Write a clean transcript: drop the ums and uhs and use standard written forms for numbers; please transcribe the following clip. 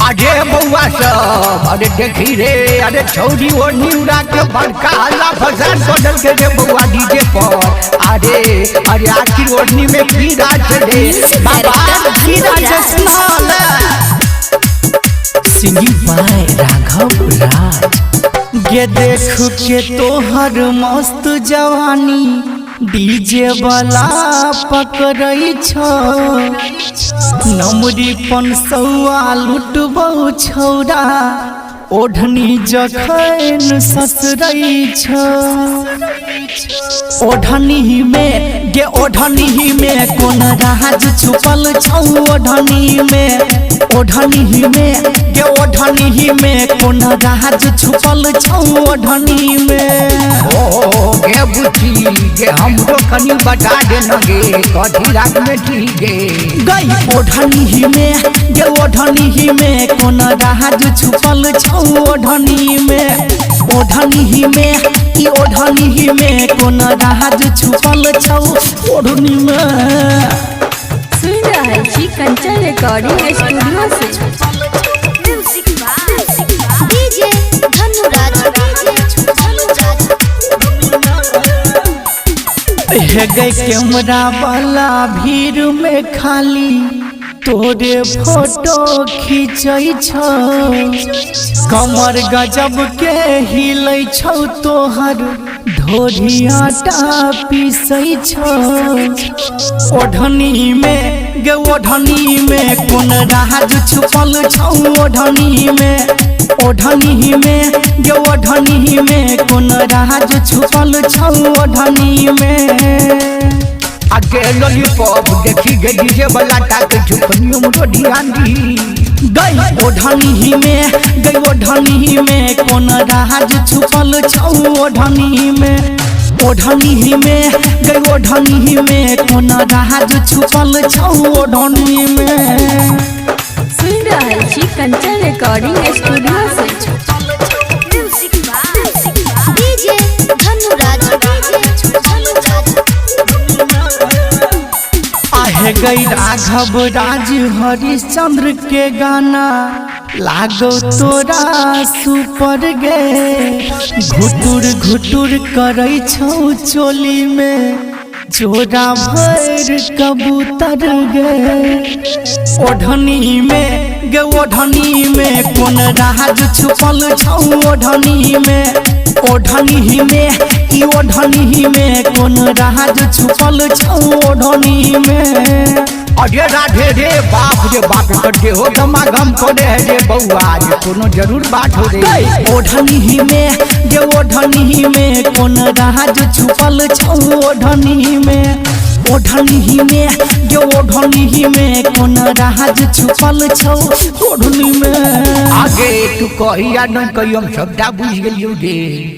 अरे बउआ सब अरे देखी रे अरे छौरी और न्यूरा के बड़का हल्ला फसाद बदल के रे बउआ डीजे पर अरे अरे आखिर ओढ़नी में की राज रे बाबा की राज सुनाल सिंगिंग बाय राघव राज। ये देख के तोहर मस्त जवानी डीजे वाला पकड़ै छौ नमरी पंसौआ लुटबौ छौरा ओढ़नी जखन ससरै छौ ओढ़नी में गे ओढ़नी में कोन राज छुपल छौ ओढ़नी में ओढ़नी में गे ओढ़नी में कोन राज छुपल छौ ओढ़नी में ओ गे बुची गे हमरो कनी बता दे न गे कथी रात में ठीक गे गई ओढ़नी में गे ओढ़नी में कोन राज छुपल छौ ओढ़नी में ओढ़नी में ई ओढ़नी में कोन राज छुपल छौ ओढ़नी में। सुन रहे छी कंचन रिकॉर्डिंग स्टूडियो से डीजे धनुराज हे गई कैमरा वाला भीड़ में खाली तोरे फोटो खींचै छौ कमर गजब के हिलै छौ तोहर ढोरियाटा पीसै छौ ओढ़नी में गे ओढ़नी में कोन राज छुपल छौ ओढ़नी में ओढ़नी में गे ओढ़नी में कोन राज छुपल छौ ओढ़नी में। आगे लॉलीपॉप देखी गे डीजे वाला टाक झुकनियों मुझे ध्यान दी गई ओढ़नी में गई ओढ़नी में कोन राज छुपल छौ ओढ़नी में ओढ़नी में गई ओढ़नी में कोन राज छुपल छौ ओढ़नी में। सुन रहे छी कंचन रिकॉर्डिंग स्टूडियो से डीजे धनुराज आहे गई राघव राज हरिश्चंद्र के गाना लागो तोरा सुपर गे घुटुर घुटुर करै छौ चोली में जोरा भर कबूतर गे ओढ़नी में गे ओढ़नी में कोन राज छुपल छौ ओढ़नी में ओढ़नी में ई ओढ़नी में कोन राज छुपल छौ ओढ़नी में। अरे राधे रे बाप कर दे हो गमा गम करे रे बउआ रे कोनो जरूर बात हो रे ओढ़नी में गे ओढ़नी में कोन राज छुपल छौ ओढ़नी में ओढ़नी में गे ओढ़नी में कोन राज छुपल छौ ओढ़नी में। आगे तू कहिया न कहियो हम सबटा बुझ गेलियो रे।